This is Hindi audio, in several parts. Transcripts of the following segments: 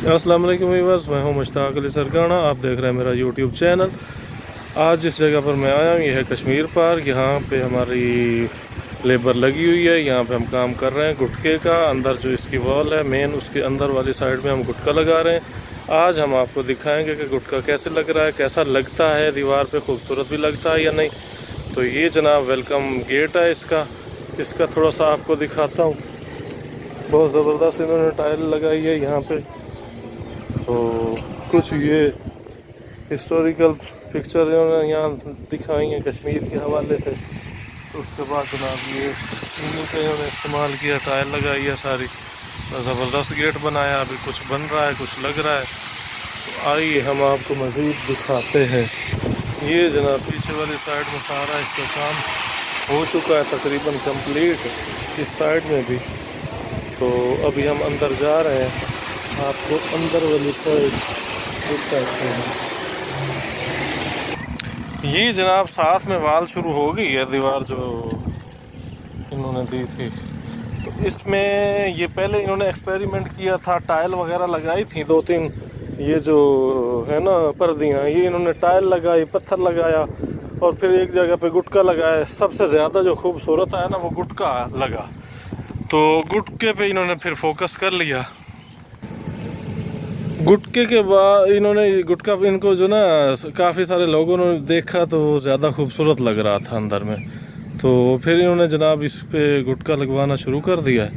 अस्सलाम वालेकुम व्यूअर्स, मैं हूं मुश्ताक अली सरकाना। आप देख रहे हैं मेरा यूट्यूब चैनल। आज जिस जगह पर मैं आया हूं यह है कश्मीर पार्क। यहाँ पे हमारी लेबर लगी हुई है। यहाँ पे हम काम कर रहे हैं गुटके का। अंदर जो इसकी वॉल है मेन, उसके अंदर वाली साइड में हम गुटका लगा रहे हैं। आज हम आपको दिखाएंगे कि गुटका कैसे लग रहा है, कैसा लगता है, दीवार पे खूबसूरत भी लगता है या नहीं। तो ये जनाब वेलकम गेट है इसका थोड़ा सा आपको दिखाता हूँ। बहुत ज़बरदस्त इन्होंने टाइल लगाई है यहाँ पे। तो कुछ ये हिस्टोरिकल पिक्चर इन्होंने यहाँ दिखाई हैं कश्मीर के हवाले से। तो उसके बाद जनाब ये इन्हीं से इन्होंने इस्तेमाल किया, टाइल लगाई है सारी। ज़बरदस्त गेट बनाया। अभी कुछ बन रहा है, कुछ लग रहा है। तो आइए हम आपको मज़ीद दिखाते हैं। ये जनाब पीछे वाली साइड में सारा इसका काम हो चुका है, तकरीबन कंप्लीट। इस साइड में भी। तो अभी हम अंदर जा रहे हैं, आपको अंदर वाली साइड दिखाते हैं। ये जनाब साथ में वाल शुरू हो गई है, दीवार जो इन्होंने दी थी। तो इसमें ये पहले इन्होंने एक्सपेरिमेंट किया था, टाइल वगैरह लगाई थी 2-3। ये जो है ना पर्दियाँ, ये इन्होंने टाइल लगाई, पत्थर लगाया और फिर एक जगह पे गुटका लगाया। सबसे ज़्यादा जो खूबसूरत है ना वो गुटका लगा। तो गुटके पे इन्होंने फिर फोकस कर लिया। गुटके के बाद इन्होंने गुटका इनको जो ना काफ़ी सारे लोगों ने देखा तो वो ज़्यादा खूबसूरत लग रहा था अंदर में। तो फिर इन्होंने जनाब इस पे गुटका लगवाना शुरू कर दिया है।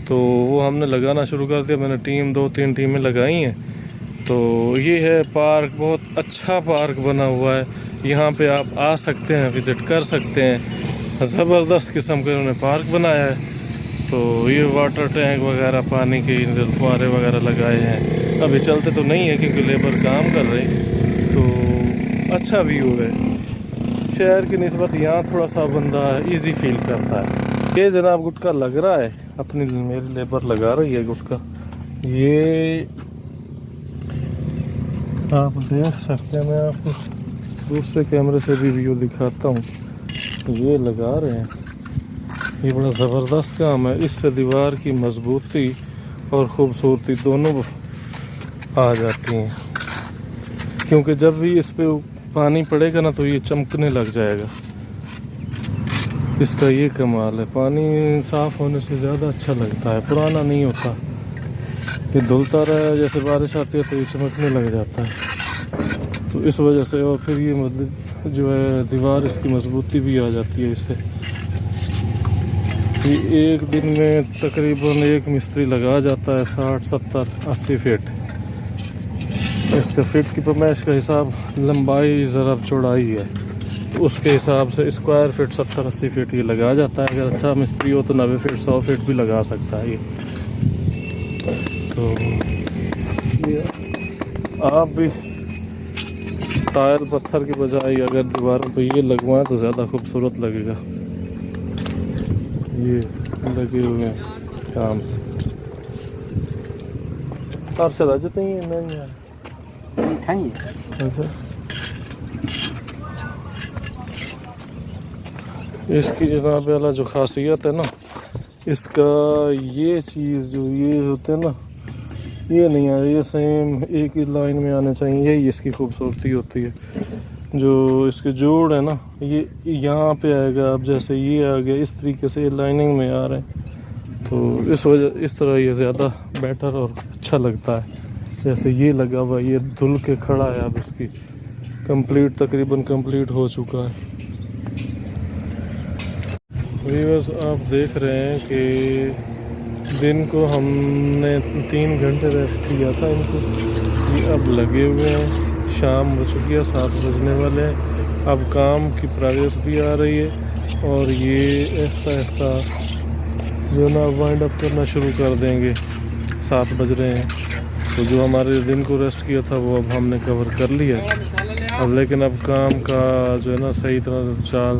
तो वो हमने लगाना शुरू कर दिया। मैंने 2-3 टीमें लगाई हैं। तो ये है पार्क, बहुत अच्छा पार्क बना हुआ है। यहाँ पे आप आ सकते हैं, विज़िट कर सकते हैं। ज़बरदस्त किस्म का इन्होंने पार्क बनाया है। तो ये वाटर टैंक वगैरह, पानी के फुहारे वगैरह लगाए हैं। अभी चलते तो नहीं है क्योंकि लेबर काम कर रहे हैं। तो अच्छा व्यू है। शहर की निस्बत यहाँ थोड़ा सा बंदा इजी फील करता है। ये जनाब गुटका लग रहा है, अपनी मेरी लेबर लगा रही है गुटका। ये आप देख सकते हैं, मैं आपको दूसरे कैमरे से भी व्यू दिखाता हूँ। ये लगा रहे हैं, ये बड़ा ज़बरदस्त काम है। इससे दीवार की मजबूती और ख़ूबसूरती दोनों आ जाती हैं। क्योंकि जब भी इस पे पानी पड़ेगा ना तो ये चमकने लग जाएगा। इसका ये कमाल है। पानी साफ़ होने से ज़्यादा अच्छा लगता है, पुराना नहीं होता। ये धुलता रहा, जैसे बारिश आती है तो ये चमकने लग जाता है। तो इस वजह से, और फिर ये जो है दीवार, इसकी मजबूती भी आ जाती है इससे। एक दिन में तकरीबन एक मिस्त्री लगा जाता है 60-70-80 फीट। इसका फीट की पैमाइश का हिसाब लंबाई ज़रा चौड़ाई है, तो उसके हिसाब से स्क्वायर फीट 70-80 फीट ये लगा जाता है। अगर अच्छा मिस्त्री हो तो 90 फीट 100 फीट भी लगा सकता है ये। तो ये आप भी टाइल पत्थर की बजाय अगर दीवारों पर ये लगवाएं तो ज़्यादा खूबसूरत लगेगा। ये लगे हुए हैं काम और चला जाते हैं नहीं है। अच्छा, इसकी जनाब वाला जो खासियत है ना, इसका ये चीज़ जो ये होते हैं ना, ये नहीं है, ये सेम एक ही लाइन में आने चाहिए। यही इसकी खूबसूरती होती है। जो इसके जोड़ है ना, ये यहाँ पे आएगा। अब जैसे ये आ गया, इस तरीके से ये लाइनिंग में आ रहे हैं। तो इस तरह ये ज़्यादा बेटर और अच्छा लगता है। जैसे ये लगा हुआ, ये धुल के खड़ा है। अब इसकी कंप्लीट, तकरीबन कंप्लीट हो चुका है। व्यूअर्स, आप देख रहे हैं कि दिन को हमने 3 घंटे रेस्ट किया था इनको। ये अब लगे हुए हैं। शाम हो चुकी है, 7 बजने वाले हैं। अब काम की प्रोग्रेस भी आ रही है और ये ऐसा जो ना वाइंड अप करना शुरू कर देंगे। 7 बज रहे हैं। तो जो हमारे दिन को रेस्ट किया था वो अब हमने कवर कर लिया। अब लेकिन अब काम का जो है ना सही तरह चाल